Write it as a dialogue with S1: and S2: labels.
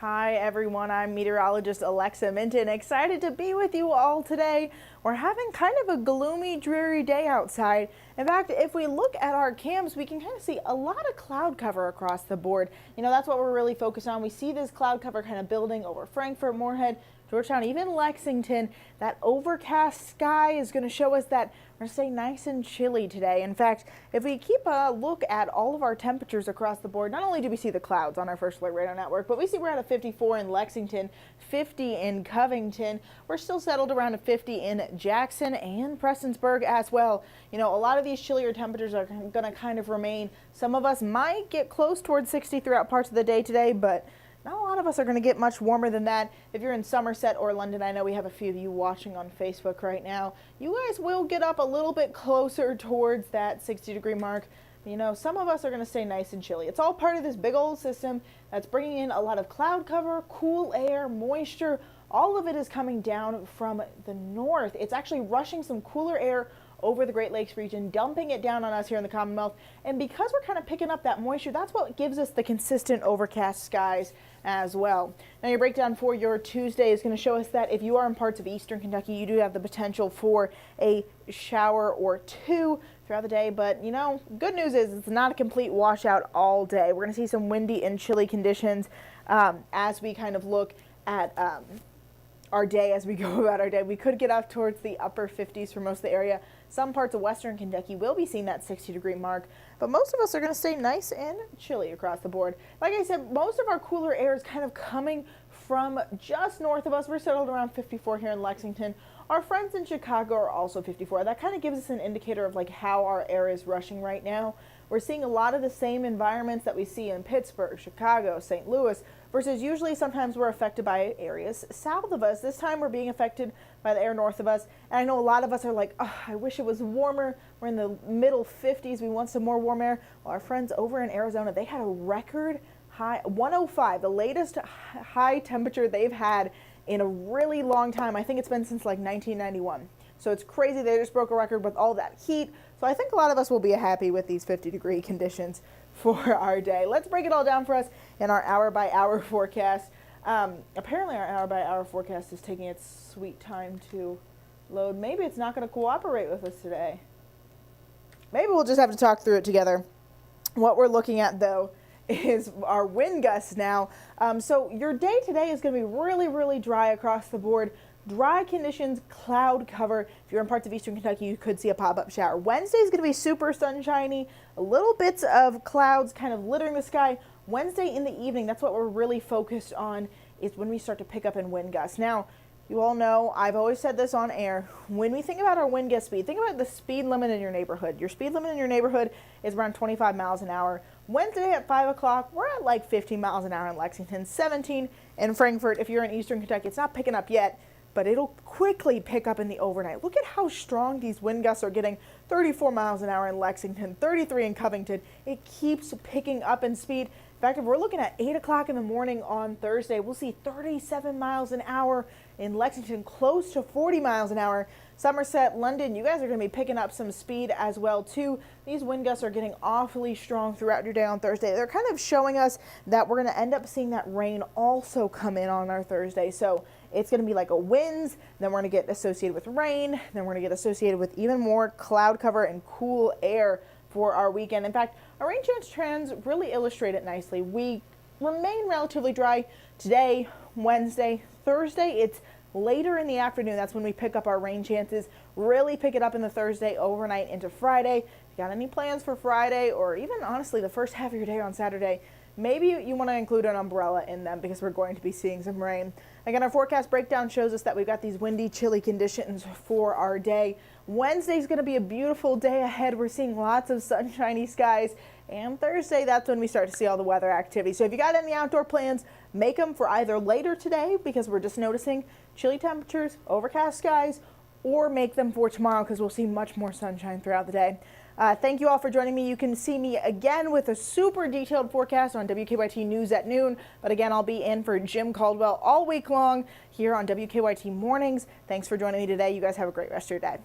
S1: Hi everyone, I'm meteorologist Alexa Minton, excited to be with you all today. We're having kind of a gloomy, dreary day outside. In fact, if we look at our cams, we can kind of see a lot of cloud cover across the board. You know, that's what we're really focused on. We see this cloud cover kind of building over Frankfort, Moorhead, Georgetown, even Lexington. That overcast sky is going to show us that we're going to stay nice and chilly today. In fact, if we keep a look at all of our temperatures across the board, not only do we see the clouds on our first alert radar network, but we see we're at a 54 in Lexington, 50 in Covington. We're still settled around a 50 in Jackson and Prestonsburg as well. You know, a lot of these chillier temperatures are going to kind of remain. Some of us might get close towards 60 throughout parts of the day today, but not a lot of us are going to get much warmer than that. If you're in Somerset or London, I know we have a few of you watching on Facebook right now. You guys will get up a little bit closer towards that 60-degree mark. You know, some of us are going to stay nice and chilly. It's all part of this big old system that's bringing in a lot of cloud cover, cool air, moisture. All of it is coming down from the north. It's actually rushing some cooler air over the Great Lakes region, dumping it down on us here in the Commonwealth. And because we're kind of picking up that moisture, that's what gives us the consistent overcast skies as well. Now your breakdown for your Tuesday is going to show us that if you are in parts of eastern Kentucky, you do have the potential for a shower or two throughout the day. But you know, good news is it's not a complete washout all day. We're going to see some windy and chilly conditions as we kind of look at our day as we go about our day. We could get up towards the upper 50s for most of the area. Some parts of western Kentucky will be seeing that 60-degree mark, but most of us are going to stay nice and chilly across the board. Like I said, most of our cooler air is kind of coming from just north of us. We're settled around 54 here in Lexington. Our friends in Chicago are also 54. That kind of gives us an indicator of like how our air is rushing right now. We're seeing a lot of the same environments that we see in Pittsburgh, Chicago, St. Louis, versus usually sometimes we're affected by areas south of us. This time we're being affected by the air north of us. And I know a lot of us are like, oh, I wish it was warmer. We're in the middle 50s. We want some more warm air. Well, our friends over in Arizona, they had a record high 105, the latest high temperature they've had in a really long time. I think it's been since like 1991. So it's crazy. They just broke a record with all that heat. So I think a lot of us will be happy with these 50-degree conditions for our day. Let's break it all down for us in our hour-by-hour forecast. Apparently our hour-by-hour forecast is taking its sweet time to load. Maybe it's not going to cooperate with us today. Maybe we'll just have to talk through it together. What we're looking at, though, is our wind gusts now. So your day today is going to be really, really dry across the board. Dry conditions, cloud cover. If you're in parts of eastern Kentucky, you could see a pop-up shower. Wednesday is going to be super sunshiny, a little bits of clouds kind of littering the sky. Wednesday in the evening, that's what we're really focused on, is when we start to pick up in wind gusts. Now, you all know, I've always said this on air, when we think about our wind gust speed, think about the speed limit in your neighborhood. Your speed limit in your neighborhood is around 25 miles an hour. Wednesday at 5 o'clock, we're at like 15 miles an hour in Lexington, 17 in Frankfort. If you're in eastern Kentucky, it's not picking up yet, but it'll quickly pick up in the overnight. Look at how strong these wind gusts are getting. 34 miles an hour in Lexington, 33 in Covington. It keeps picking up in speed. In fact, if we're looking at 8 o'clock in the morning on Thursday, we'll see 37 miles an hour in Lexington, close to 40 miles an hour. Somerset, London, you guys are going to be picking up some speed as well too. These wind gusts are getting awfully strong throughout your day on Thursday. They're kind of showing us that we're going to end up seeing that rain also come in on our Thursday. So it's going to be like a winds, then we're going to get associated with rain, then we're going to get associated with even more cloud cover and cool air for our weekend. In fact, our rain chance trends really illustrate it nicely. We remain relatively dry today, Wednesday, Thursday. It's later in the afternoon. That's when we pick up our rain chances. Really pick it up in the Thursday overnight into Friday. If you got any plans for Friday, or even honestly the first half of your day on Saturday, maybe you want to include an umbrella in them because we're going to be seeing some rain. Again, our forecast breakdown shows us that we've got these windy, chilly conditions for our day. Wednesday's going to be a beautiful day ahead. We're seeing lots of sunshiny skies. And Thursday, that's when we start to see all the weather activity. So if you got any outdoor plans, make them for either later today, because we're just noticing chilly temperatures, overcast skies, or make them for tomorrow because we'll see much more sunshine throughout the day. Thank you all for joining me. You can see me again with a super detailed forecast on WKYT News at noon. But again, I'll be in for Jim Caldwell all week long here on WKYT Mornings. Thanks for joining me today. You guys have a great rest of your day.